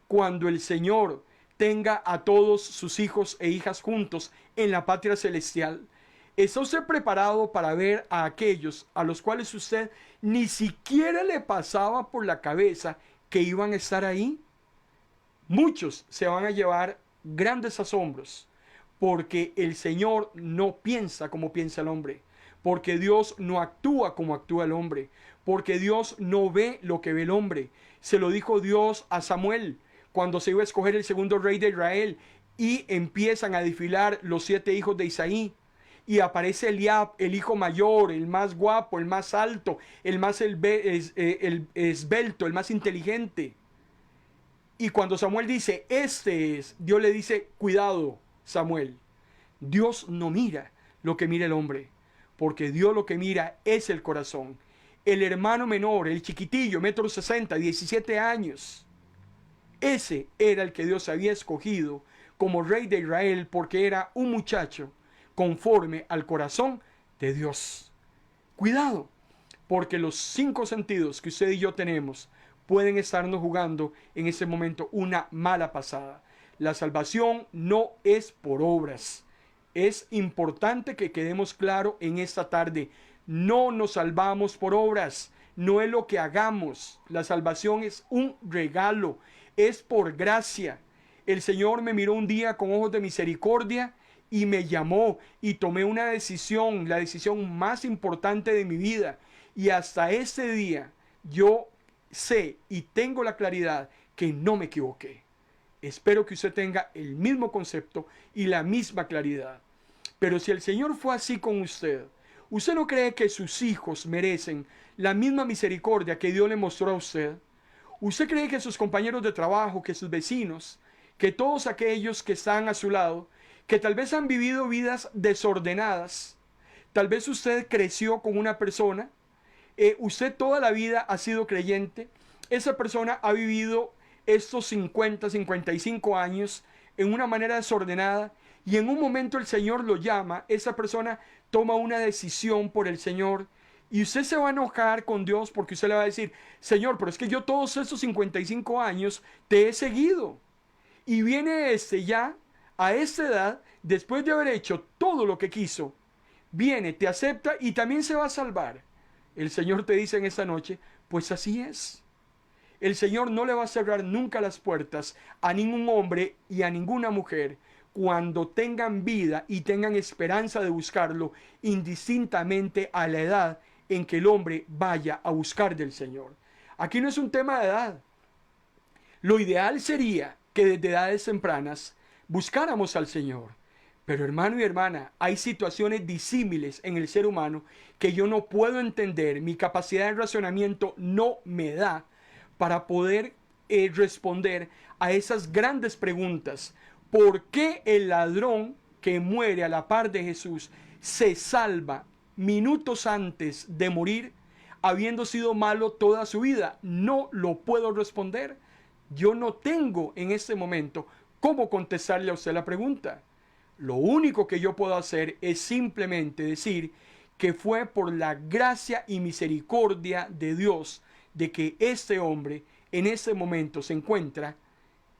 cuando el Señor tenga a todos sus hijos e hijas juntos en la patria celestial? ¿Está usted preparado para ver a aquellos a los cuales usted ni siquiera le pasaba por la cabeza que iban a estar ahí? Muchos se van a llevar grandes asombros porque el Señor no piensa como piensa el hombre, porque Dios no actúa como actúa el hombre, porque Dios no ve lo que ve el hombre. Se lo dijo Dios a Samuel cuando se iba a escoger el segundo rey de Israel y empiezan a desfilar los 7 hijos de Isaí. Y aparece Eliab, el hijo mayor, el más guapo, el más alto, el más esbelto, el más inteligente. Y cuando Samuel dice, este es, Dios le dice, cuidado, Samuel. Dios no mira lo que mira el hombre, porque Dios lo que mira es el corazón. El hermano menor, el chiquitillo, 1,60 m, 17 años. Ese era el que Dios había escogido como rey de Israel porque era un muchacho conforme al corazón de Dios. Cuidado, porque los 5 sentidos que usted y yo tenemos pueden estarnos jugando en ese momento una mala pasada. La salvación no es por obras. Es importante que quedemos claro en esta tarde. No nos salvamos por obras. No es lo que hagamos. La salvación es un regalo. Es por gracia. El Señor me miró un día con ojos de misericordia y me llamó y tomé una decisión, la decisión más importante de mi vida. Y hasta ese día yo sé y tengo la claridad que no me equivoqué. Espero que usted tenga el mismo concepto y la misma claridad. Pero si el Señor fue así con usted, ¿usted no cree que sus hijos merecen la misma misericordia que Dios le mostró a usted? ¿Usted cree que sus compañeros de trabajo, que sus vecinos, que todos aquellos que están a su lado, que tal vez han vivido vidas desordenadas, tal vez usted creció con una persona, usted toda la vida ha sido creyente, esa persona ha vivido estos 50, 55 años en una manera desordenada y en un momento el Señor lo llama, esa persona toma una decisión por el Señor y usted se va a enojar con Dios porque usted le va a decir, Señor, pero es que yo todos estos 55 años te he seguido. Y viene ya a esta edad, después de haber hecho todo lo que quiso, viene, te acepta y también se va a salvar. El Señor te dice en esta noche, pues así es. El Señor no le va a cerrar nunca las puertas a ningún hombre y a ninguna mujer cuando tengan vida y tengan esperanza de buscarlo, indistintamente a la edad en que el hombre vaya a buscar del Señor. Aquí no es un tema de edad. Lo ideal sería que desde edades tempranas buscáramos al Señor. Pero hermano y hermana, hay situaciones disímiles en el ser humano que yo no puedo entender. Mi capacidad de razonamiento no me da para poder responder a esas grandes preguntas. ¿Por qué el ladrón que muere a la par de Jesús se salva minutos antes de morir, habiendo sido malo toda su vida? No lo puedo responder. Yo no tengo en este momento cómo contestarle a usted la pregunta. Lo único que yo puedo hacer es simplemente decir que fue por la gracia y misericordia de Dios de que este hombre en este momento se encuentra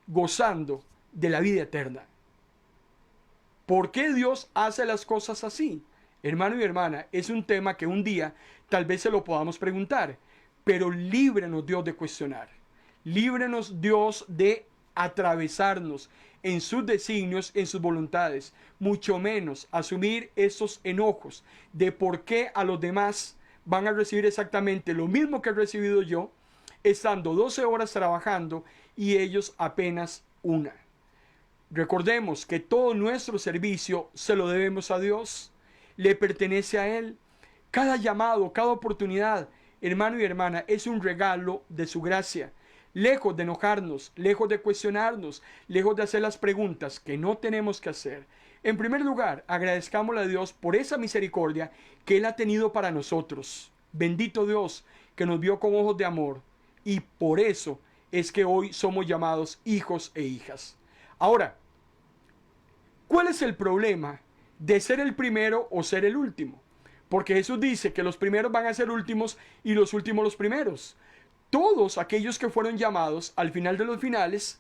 gozando de la vida eterna. ¿Por qué Dios hace las cosas así? Hermano y hermana, es un tema que un día tal vez se lo podamos preguntar, pero líbrenos Dios de cuestionar. Líbrenos Dios de atravesarnos en sus designios, en sus voluntades, mucho menos asumir esos enojos de por qué a los demás van a recibir exactamente lo mismo que he recibido yo, estando 12 horas trabajando y ellos apenas una. Recordemos que todo nuestro servicio se lo debemos a Dios, le pertenece a Él. Cada llamado, cada oportunidad, hermano y hermana, es un regalo de su gracia. Lejos de enojarnos, lejos de cuestionarnos, lejos de hacer las preguntas que no tenemos que hacer, En primer lugar, agradezcámosle a Dios por esa misericordia que Él ha tenido para nosotros. Bendito Dios que nos vio con ojos de amor, y por eso es que hoy somos llamados hijos e hijas. Ahora, ¿cuál es el problema de ser el primero o ser el último? Porque Jesús dice que los primeros van a ser últimos y los últimos los primeros. Todos aquellos que fueron llamados al final de los finales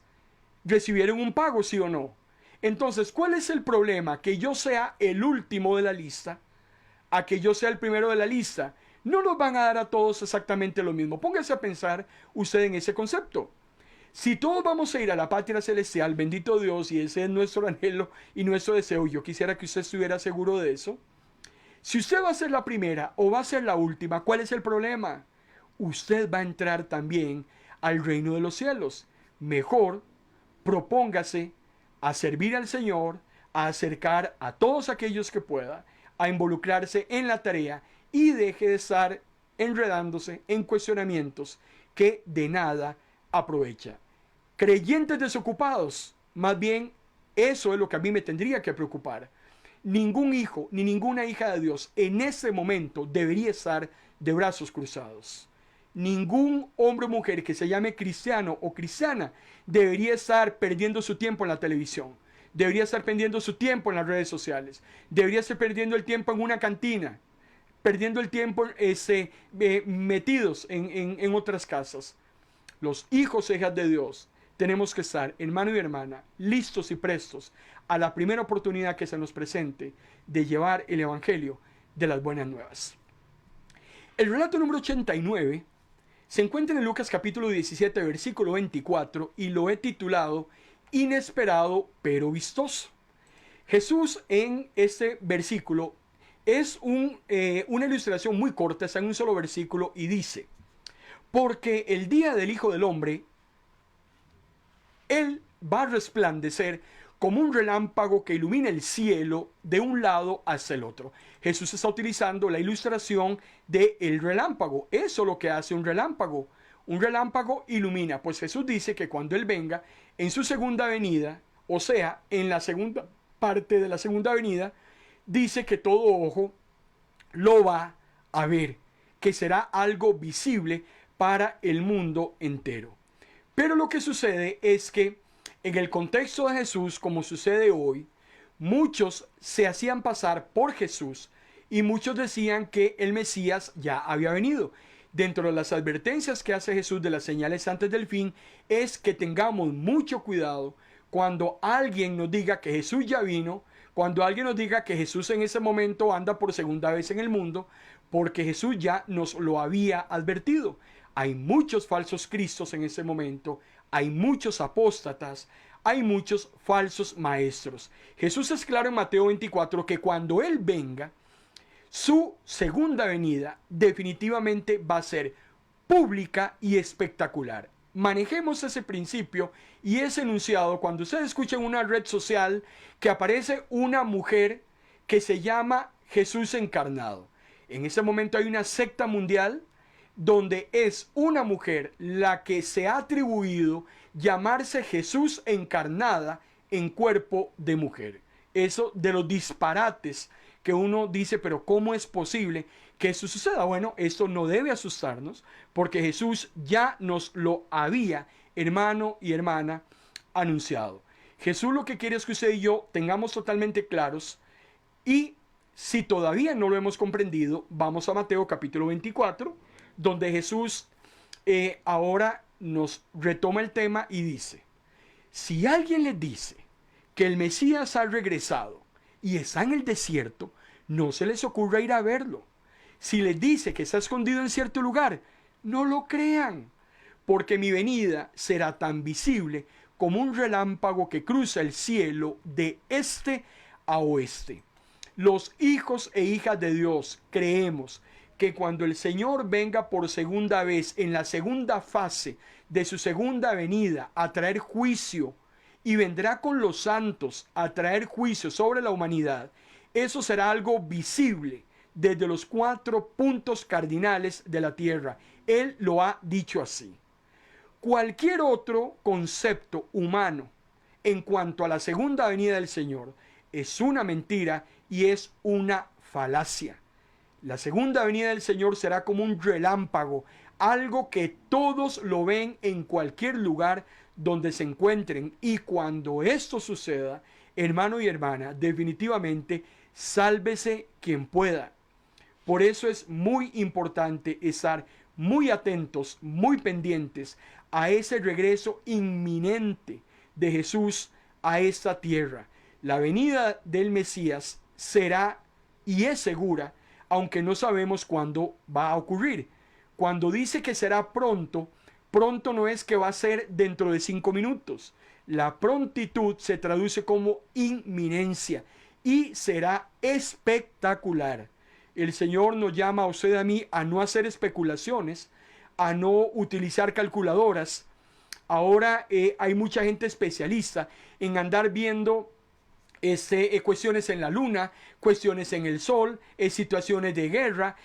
recibieron un pago, ¿sí o no? Entonces, ¿cuál es el problema? Que yo sea el último de la lista, a que yo sea el primero de la lista. No nos van a dar a todos exactamente lo mismo. Póngase a pensar usted en ese concepto. Si todos vamos a ir a la patria celestial, bendito Dios, y ese es nuestro anhelo y nuestro deseo, yo quisiera que usted estuviera seguro de eso. Si usted va a ser la primera o va a ser la última, ¿cuál es el problema? Usted va a entrar también al reino de los cielos. Mejor propóngase a servir al Señor, a acercar a todos aquellos que pueda, a involucrarse en la tarea y deje de estar enredándose en cuestionamientos que de nada aprovecha. Creyentes desocupados, más bien eso es lo que a mí me tendría que preocupar. Ningún hijo ni ninguna hija de Dios en ese momento debería estar de brazos cruzados. Ningún hombre o mujer que se llame cristiano o cristiana debería estar perdiendo su tiempo en la televisión. Debería estar perdiendo su tiempo en las redes sociales. Debería estar perdiendo el tiempo en una cantina. Perdiendo el tiempo metidos en otras casas. Los hijos e hijas de Dios tenemos que estar, hermano y hermana, listos y prestos a la primera oportunidad que se nos presente de llevar el evangelio de las buenas nuevas. El relato número 89 se encuentra en Lucas capítulo 17, versículo 24, y lo he titulado Inesperado pero vistoso. Jesús en este versículo es una ilustración muy corta, está en un solo versículo y dice: porque el día del Hijo del Hombre, Él va a resplandecer como un relámpago que ilumina el cielo de un lado hacia el otro. Jesús está utilizando la ilustración del relámpago. Eso es lo que hace un relámpago. Un relámpago ilumina. Pues Jesús dice que cuando Él venga en su segunda venida, o sea, en la segunda parte de la segunda venida, dice que todo ojo lo va a ver, que será algo visible para el mundo entero. Pero lo que sucede es que en el contexto de Jesús, como sucede hoy, muchos se hacían pasar por Jesús y muchos decían que el Mesías ya había venido. Dentro de las advertencias que hace Jesús de las señales antes del fin es que tengamos mucho cuidado cuando alguien nos diga que Jesús ya vino, cuando alguien nos diga que Jesús en ese momento anda por segunda vez en el mundo, porque Jesús ya nos lo había advertido. Hay muchos falsos cristos en ese momento, hay muchos apóstatas, hay muchos falsos maestros. Jesús es claro en Mateo 24 que cuando Él venga, su segunda venida definitivamente va a ser pública y espectacular. Manejemos ese principio y ese enunciado cuando usted escucha en una red social que aparece una mujer que se llama Jesús encarnado. En ese momento hay una secta mundial donde es una mujer la que se ha atribuido llamarse Jesús encarnada en cuerpo de mujer. Eso de los disparates que uno dice, pero ¿cómo es posible que esto suceda? Bueno, esto no debe asustarnos porque Jesús ya nos lo había, hermano y hermana, anunciado. Jesús lo que quiere es que usted y yo tengamos totalmente claros, y si todavía no lo hemos comprendido, vamos a Mateo capítulo 24, donde Jesús ahora nos retoma el tema y dice: si alguien les dice que el Mesías ha regresado y está en el desierto, no se les ocurra ir a verlo. Si les dice que está escondido en cierto lugar, no lo crean, porque mi venida será tan visible como un relámpago que cruza el cielo de este a oeste. Los hijos e hijas de Dios creemos que cuando el Señor venga por segunda vez, en la segunda fase de su segunda venida, a traer juicio, y vendrá con los santos a traer juicio sobre la humanidad, eso será algo visible desde los 4 puntos cardinales de la tierra. Él lo ha dicho así. Cualquier otro concepto humano en cuanto a la segunda venida del Señor es una mentira y es una falacia. La segunda venida del Señor será como un relámpago, algo que todos lo ven en cualquier lugar donde se encuentren. Y cuando esto suceda, hermano y hermana, definitivamente sálvese quien pueda. Por eso es muy importante estar muy atentos, muy pendientes a ese regreso inminente de Jesús a esta tierra. La venida del Mesías será y es segura, aunque no sabemos cuándo va a ocurrir. Cuando dice que será pronto, pronto no es que va a ser dentro de 5 minutos. La prontitud se traduce como inminencia y será espectacular. El Señor nos llama a usted y a mí a no hacer especulaciones, a no utilizar calculadoras. Ahora hay mucha gente especialista en andar viendo cuestiones en la luna, cuestiones en el sol, situaciones de guerra,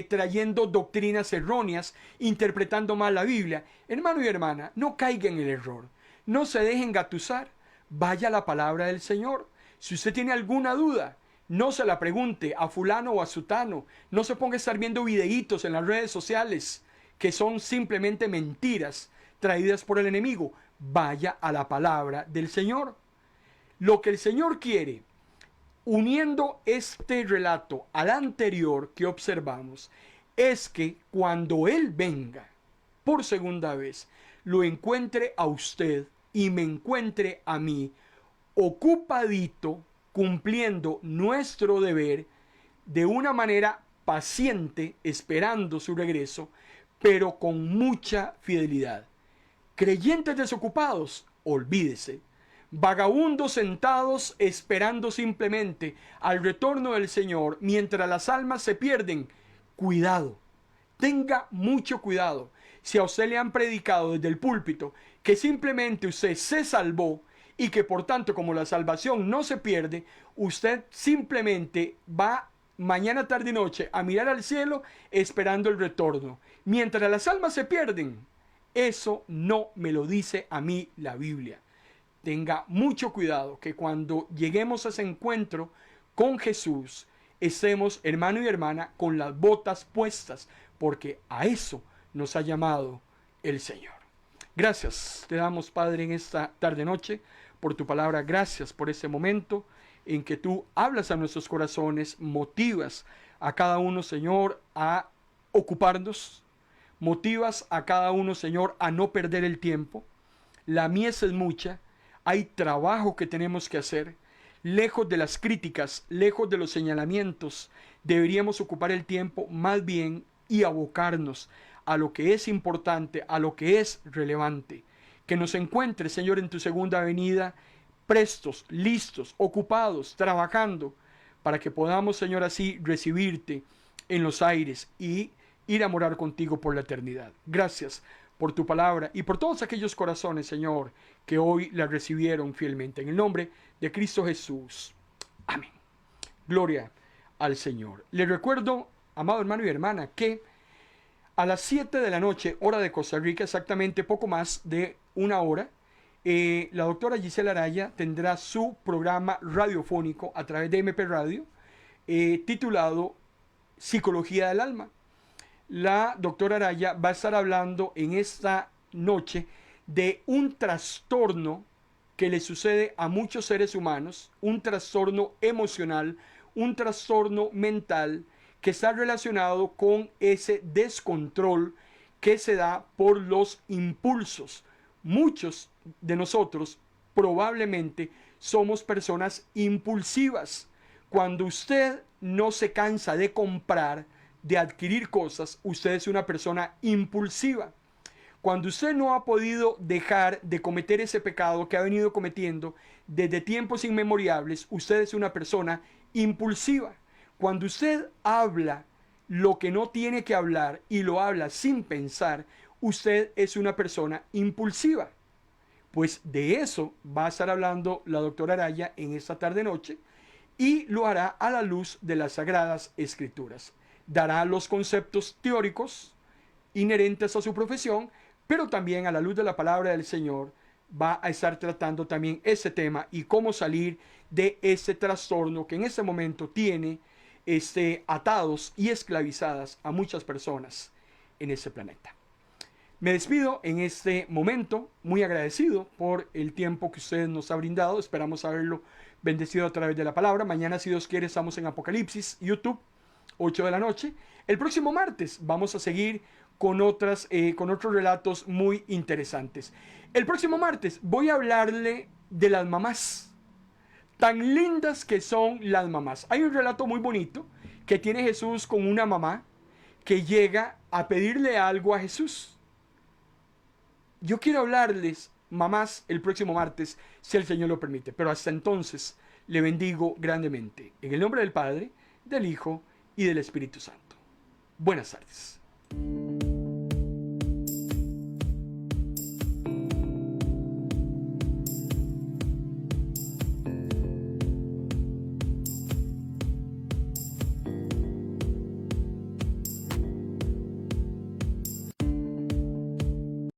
trayendo doctrinas erróneas, interpretando mal la Biblia. Hermano y hermana, no caiga en el error, no se dejen engatusar, vaya a la palabra del Señor. Si usted tiene alguna duda, no se la pregunte a fulano o a sutano, no se ponga a estar viendo videitos en las redes sociales que son simplemente mentiras traídas por el enemigo. Vaya a la palabra del Señor. Lo que el Señor quiere, uniendo este relato al anterior que observamos, es que cuando Él venga por segunda vez, lo encuentre a usted y me encuentre a mí ocupadito, cumpliendo nuestro deber de una manera paciente, esperando su regreso, pero con mucha fidelidad. Creyentes desocupados, olvídese. Vagabundos sentados esperando simplemente al retorno del Señor mientras las almas se pierden. Cuidado, tenga mucho cuidado. Si a usted le han predicado desde el púlpito que simplemente usted se salvó y que por tanto, como la salvación no se pierde, usted simplemente va mañana, tarde y noche a mirar al cielo esperando el retorno mientras las almas se pierden. Eso no me lo dice a mí la Biblia. Tenga mucho cuidado que cuando lleguemos a ese encuentro con Jesús, estemos, hermano y hermana, con las botas puestas, porque a eso nos ha llamado el Señor. Gracias te damos, Padre, en esta tarde-noche por tu palabra. Gracias por este momento en que tú hablas a nuestros corazones, motivas a cada uno, Señor, a ocuparnos, motivas a cada uno, Señor, a no perder el tiempo. La mies es mucha, hay trabajo que tenemos que hacer. Lejos de las críticas, lejos de los señalamientos, deberíamos ocupar el tiempo más bien y abocarnos a lo que es importante, a lo que es relevante. Que nos encuentres, Señor, en tu segunda venida, prestos, listos, ocupados, trabajando, para que podamos, Señor, así recibirte en los aires y ir a morar contigo por la eternidad. Gracias por tu palabra y por todos aquellos corazones, Señor, que hoy la recibieron fielmente. En el nombre de Cristo Jesús. Amén. Gloria al Señor. Les recuerdo, amado hermano y hermana, que a las 7 de la noche, hora de Costa Rica, exactamente poco más de una hora, la doctora Gisela Araya tendrá su programa radiofónico a través de MP Radio, titulado Psicología del Alma. La doctora Araya va a estar hablando en esta noche de un trastorno que le sucede a muchos seres humanos, un trastorno emocional, un trastorno mental que está relacionado con ese descontrol que se da por los impulsos. Muchos de nosotros probablemente somos personas impulsivas. Cuando usted no se cansa de comprar, de adquirir cosas, usted es una persona impulsiva. Cuando usted no ha podido dejar de cometer ese pecado que ha venido cometiendo desde tiempos inmemoriales, usted es una persona impulsiva. Cuando usted habla lo que no tiene que hablar y lo habla sin pensar, usted es una persona impulsiva. Pues de eso va a estar hablando la doctora Araya en esta tarde-noche y lo hará a la luz de las Sagradas Escrituras. Dará los conceptos teóricos inherentes a su profesión, pero también a la luz de la palabra del Señor va a estar tratando también ese tema y cómo salir de ese trastorno que en este momento tiene atados y esclavizadas a muchas personas en ese planeta. Me despido en este momento, muy agradecido por el tiempo que usted nos ha brindado. Esperamos haberlo bendecido a través de la palabra. Mañana, si Dios quiere, estamos en Apocalipsis, YouTube, 8 de la noche. El próximo martes vamos a seguir con otros relatos muy interesantes. El próximo martes voy a hablarle de las mamás. Tan lindas que son las mamás. Hay un relato muy bonito que tiene Jesús con una mamá que llega a pedirle algo a Jesús. Yo quiero hablarles, mamás, el próximo martes, si el Señor lo permite. Pero hasta entonces, le bendigo grandemente. En el nombre del Padre, del Hijo y del Espíritu Santo. Buenas tardes.